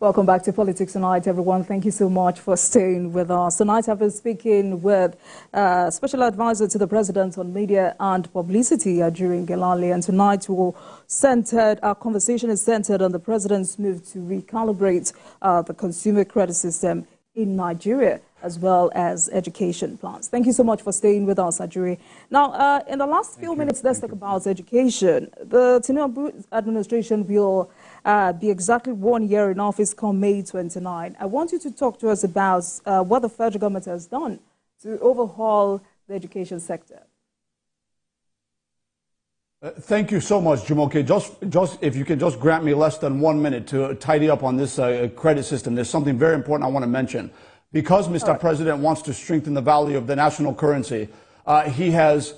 Welcome back to Politics Tonight, everyone. Thank you so much for staying with us. Tonight, I've been speaking with Special Advisor to the President on Media and Publicity, Ajuri Ngelale. And tonight, our conversation is centered on the President's move to recalibrate the consumer credit system in Nigeria, as well as education plans. Thank you so much for staying with us, Ajuri. Now, in the last few minutes, let's talk about education. The Tinubu administration will be exactly 1 year in office come May 29. I want you to talk to us about what the federal government has done to overhaul the education sector. Thank you so much, Jumoke. Just if you can just grant me less than 1 minute to tidy up on this credit system. There's something very important I want to mention. Because Mr. President wants to strengthen the value of the national currency, he has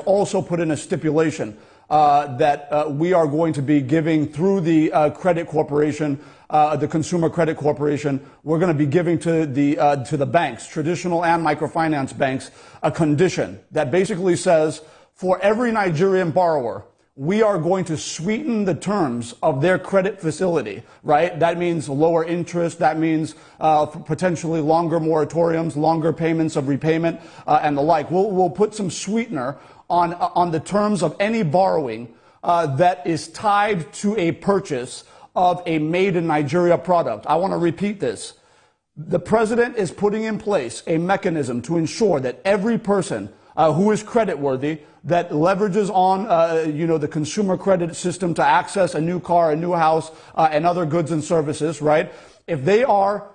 also put in a stipulation that we are going to be giving through the credit corporation, the Consumer Credit Corporation. We're going to be giving to the banks, traditional and microfinance banks, a condition that basically says, for every Nigerian borrower, we are going to sweeten the terms of their credit facility, right? That means lower interest. That means potentially longer moratoriums, longer payments of repayment, and the like. We'll put some sweetener on the terms of any borrowing that is tied to a purchase of a made-in-Nigeria product. I want to repeat this. The President is putting in place a mechanism to ensure that every person who is creditworthy, that leverages on, the consumer credit system to access a new car, a new house, and other goods and services, right? If they are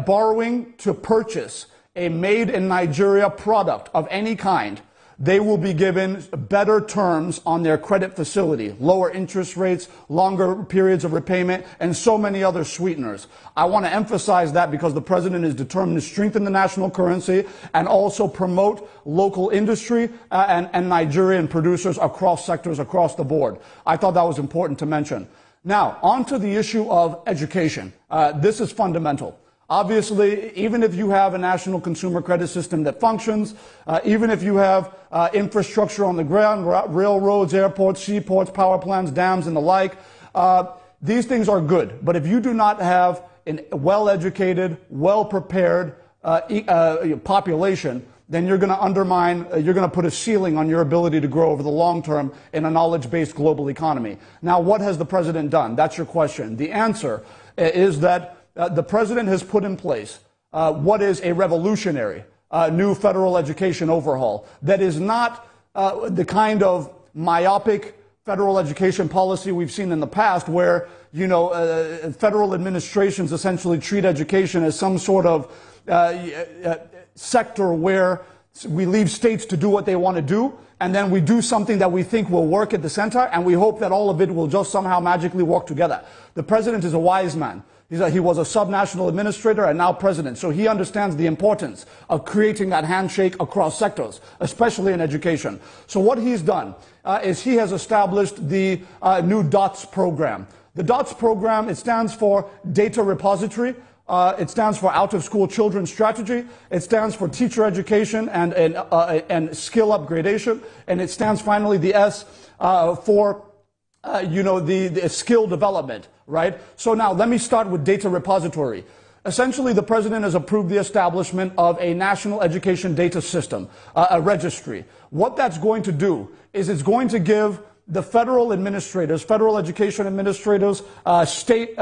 borrowing to purchase a made-in-Nigeria product of any kind, they will be given better terms on their credit facility, lower interest rates, longer periods of repayment, and so many other sweeteners. I want to emphasize that because the President is determined to strengthen the national currency and also promote local industry and Nigerian producers across sectors, across the board. I thought that was important to mention. Now, on to the issue of education. This is fundamental. Obviously, even if you have a national consumer credit system that functions, even if you have infrastructure on the ground, railroads, airports, seaports, power plants, dams, and the like, these things are good. But if you do not have a well-educated, well-prepared population, then you're going to undermine, you're going to put a ceiling on your ability to grow over the long term in a knowledge-based global economy. Now, what has the President done? That's your question. The answer is that the President has put in place what is a revolutionary new federal education overhaul that is not the kind of myopic federal education policy we've seen in the past where, federal administrations essentially treat education as some sort of sector where we leave states to do what they want to do, and then we do something that we think will work at the center, and we hope that all of it will just somehow magically work together. The President is a wise man. He was a subnational administrator and now president, so he understands the importance of creating that handshake across sectors, especially in education. So what he's done is he has established the new DOTS program. The DOTS program, it stands for Data Repository. It stands for Out of School Children Strategy. It stands for Teacher Education and Skill Upgradation. And it stands finally the S for the skill development, right? So now let me start with Data Repository. Essentially, the President has approved the establishment of a national education data system, a registry. What that's going to do is it's going to give the federal administrators, federal education administrators, state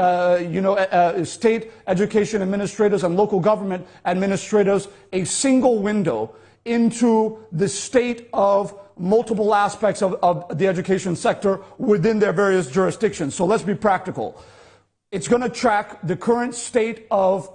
education administrators, and local government administrators a single window into the state of multiple aspects of the education sector within their various jurisdictions. So let's be practical. It's going to track the current state of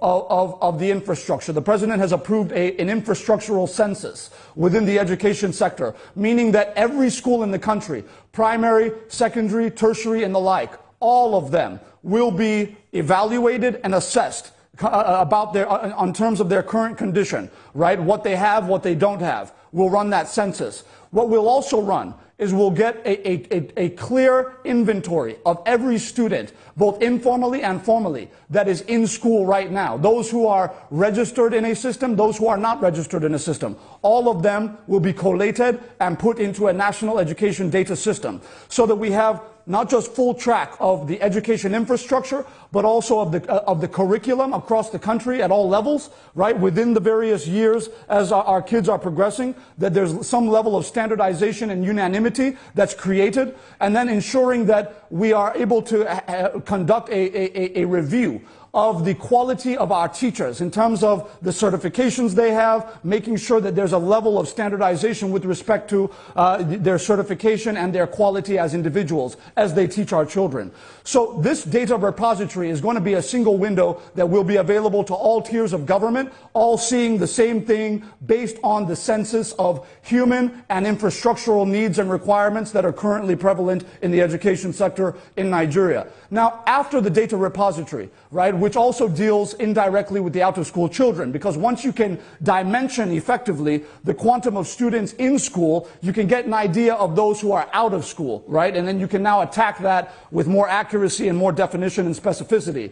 the infrastructure. The President has approved an infrastructural census within the education sector, meaning that every school in the country, primary, secondary, tertiary, and the like, all of them will be evaluated and assessed about on terms of their current condition, right? What they have, what they don't have. We'll run that census. What we'll also run is we'll get a clear inventory of every student, both informally and formally, that is in school right now. Those who are registered in a system, those who are not registered in a system. All of them will be collated and put into a national education data system so that we have not just full track of the education infrastructure, but also of the curriculum across the country at all levels, right? Within the various years as our kids are progressing, that there's some level of standardization and unanimity that's created, and then ensuring that we are able to conduct a review of the quality of our teachers in terms of the certifications they have, making sure that there's a level of standardization with respect to their certification and their quality as individuals as they teach our children. So this data repository is going to be a single window that will be available to all tiers of government, all seeing the same thing based on the census of human and infrastructural needs and requirements that are currently prevalent in the education sector in Nigeria. Now, after the data repository, right, which also deals indirectly with the out-of-school children, because once you can dimension effectively the quantum of students in school, you can get an idea of those who are out of school, right? And then you can now attack that with more accuracy and more definition and specificity.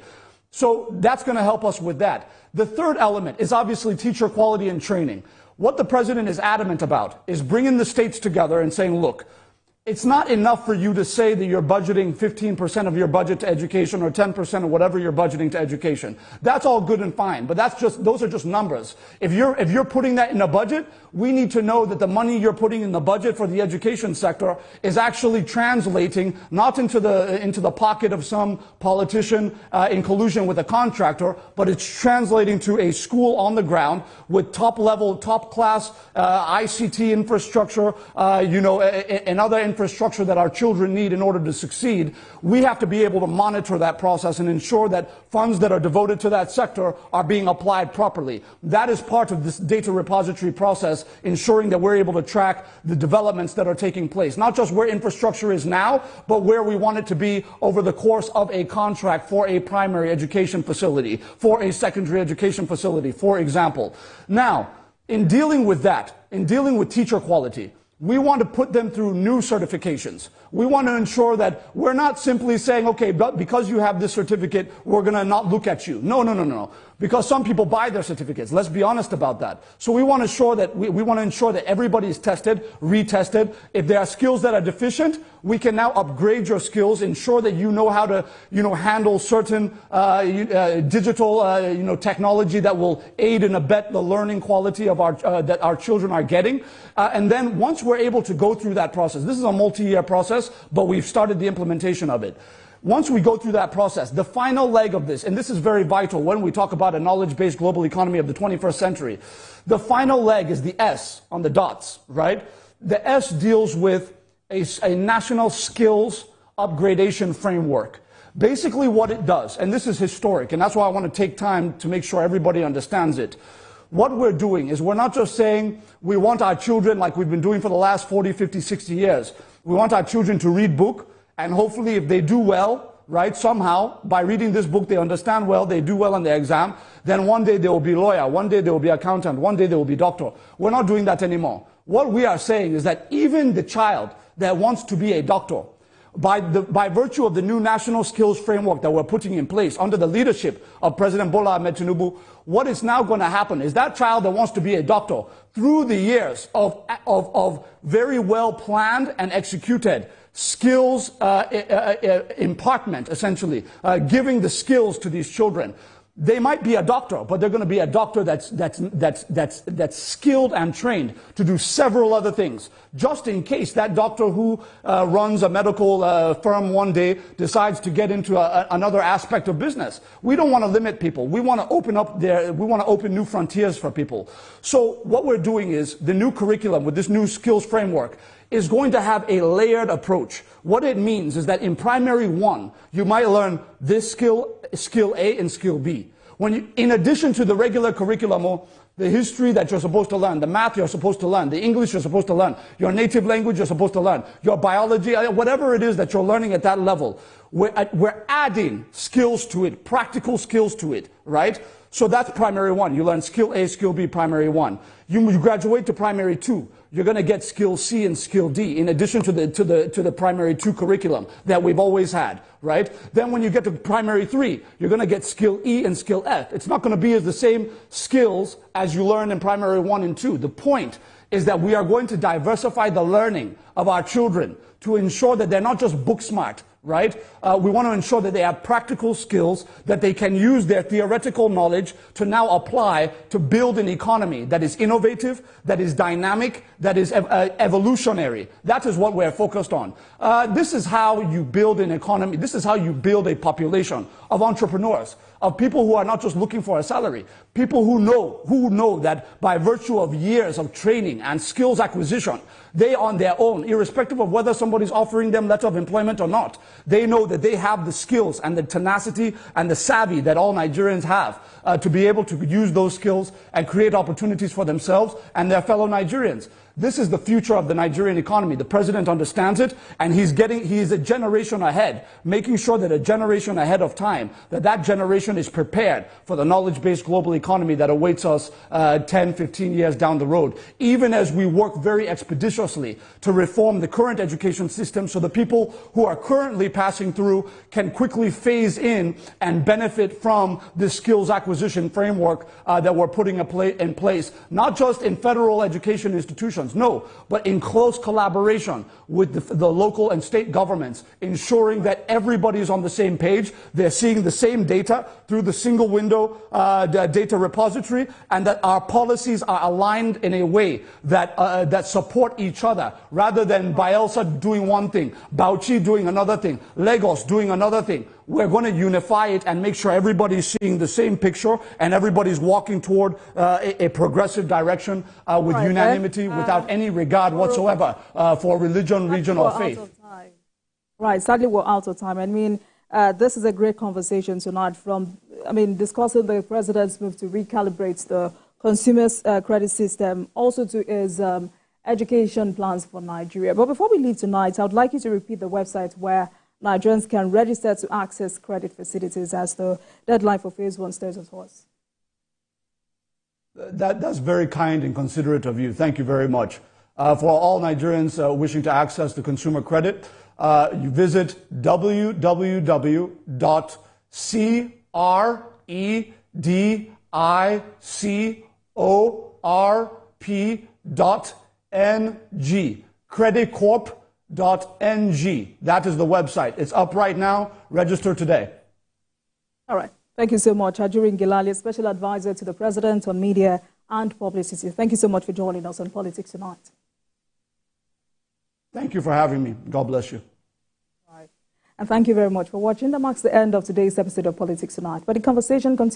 So that's going to help us with that. The third element is obviously teacher quality and training. What the president is adamant about is bringing the states together and saying, look, it's not enough for you to say that you're budgeting 15% of your budget to education or 10% or whatever you're budgeting to education. That's all good and fine, but those are just numbers. If you're putting that in a budget, we need to know that the money you're putting in the budget for the education sector is actually translating not into the pocket of some politician in collusion with a contractor, but it's translating to a school on the ground with top-level, top-class ICT infrastructure, and other infrastructure that our children need in order to succeed. We have to be able to monitor that process and ensure that funds that are devoted to that sector are being applied properly. That is part of this data repository process, ensuring that we're able to track the developments that are taking place. Not just where infrastructure is now, but where we want it to be over the course of a contract for a primary education facility, for a secondary education facility, for example. Now, in dealing with that, in dealing with teacher quality, we want to put them through new certifications. We want to ensure that we're not simply saying, okay, but because you have this certificate, we're going to not look at you. No. Because some people buy their certificates. Let's be honest about that. So we want to ensure that we want to ensure that everybody is tested, retested. If there are skills that are deficient, we can now upgrade your skills, ensure that you know how to, handle certain digital, technology that will aid and abet the learning quality of that our children are getting. And then once we're able to go through that process, this is a multi-year process, but we've started the implementation of it. Once we go through that process, the final leg of this, and this is very vital when we talk about a knowledge-based global economy of the 21st century, the final leg is the S on the dots, right? The S deals with a national skills upgradation framework. Basically what it does, and this is historic, and that's why I want to take time to make sure everybody understands it. What we're doing is we're not just saying we want our children, like we've been doing for the last 40, 50, 60 years, we want our children to read book, and hopefully if they do well, right, somehow, by reading this book, they understand well, they do well on the exam, then one day they will be lawyer, one day they will be accountant, one day they will be doctor. We're not doing that anymore. What we are saying is that even the child that wants to be a doctor, by virtue of the new national skills framework that we're putting in place under the leadership of President Bola Ahmed Tinubu, what is now going to happen is that child that wants to be a doctor, through the years of very well planned and executed skills impartment, essentially, giving the skills to these children. They might be a doctor, but they're going to be a doctor that's skilled and trained to do several other things, just in case that doctor who runs a medical firm one day decides to get into another aspect of business. We don't want to limit people. We want to open up we want to open new frontiers for people. So what we're doing is the new curriculum with this new skills framework is going to have a layered approach. What it means is that in primary one, you might learn this skill A and skill B. In addition to the regular curriculum, the history that you're supposed to learn, the math you're supposed to learn, the English you're supposed to learn, your native language you're supposed to learn, your biology, whatever it is that you're learning at that level, we're adding skills to it, practical skills to it, right? So that's primary one. You learn skill A, skill B, primary one. You graduate to primary two. You're going to get skill C and skill D in addition to the primary two curriculum that we've always had, right? Then when you get to primary three, you're going to get skill E and skill F. It's not going to be as the same skills as you learn in primary one and two. The point is that we are going to diversify the learning of our children to ensure that they're not just book smart, right? We want to ensure that they have practical skills, that they can use their theoretical knowledge to now apply to build an economy that is innovative, that is dynamic, that is evolutionary. That is what we're focused on. This is how you build an economy. This is how you build a population of entrepreneurs, of people who are not just looking for a salary, people who know that by virtue of years of training and skills acquisition, they on their own, irrespective of whether somebody's offering them letter of employment or not, they know that they have the skills and the tenacity and the savvy that all Nigerians have to be able to use those skills and create opportunities for themselves and their fellow Nigerians. This is the future of the Nigerian economy. The president understands it, and he is a generation ahead, making sure that a generation ahead of time, that generation is prepared for the knowledge-based global economy that awaits us 10, 15 years down the road, even as we work very expeditiously to reform the current education system so the people who are currently passing through can quickly phase in and benefit from the skills acquisition framework that we're putting in place, not just in federal education institutions, no, but in close collaboration with the local and state governments, ensuring that everybody is on the same page, they're seeing the same data through the single window data repository, and that our policies are aligned in a way that support each other, rather than Bielsa doing one thing, Bauchi doing another thing, Lagos doing another thing. We're going to unify it and make sure everybody's seeing the same picture and everybody's walking toward a progressive direction with unanimity, without any regard whatsoever for religion, region, or faith. Right, sadly we're out of time. I mean, this is a great conversation tonight discussing the president's move to recalibrate the consumer's credit system, also to his education plans for Nigeria. But before we leave tonight, I would like you to repeat the website where Nigerians can register to access credit facilities, as the deadline for phase 1 stays as was. That's very kind and considerate of you. Thank you very much. For all Nigerians wishing to access the consumer credit, you visit www.credicorp.ng. creditcorp.ng. That is the website. It's up right now. Register today. All right. Thank you so much. Ajurin Gilali, Special Advisor to the President on Media and Publicity. Thank you so much for joining us on Politics Tonight. Thank you for having me. God bless you. All right. And thank you very much for watching. That marks the end of today's episode of Politics Tonight. But the conversation continues.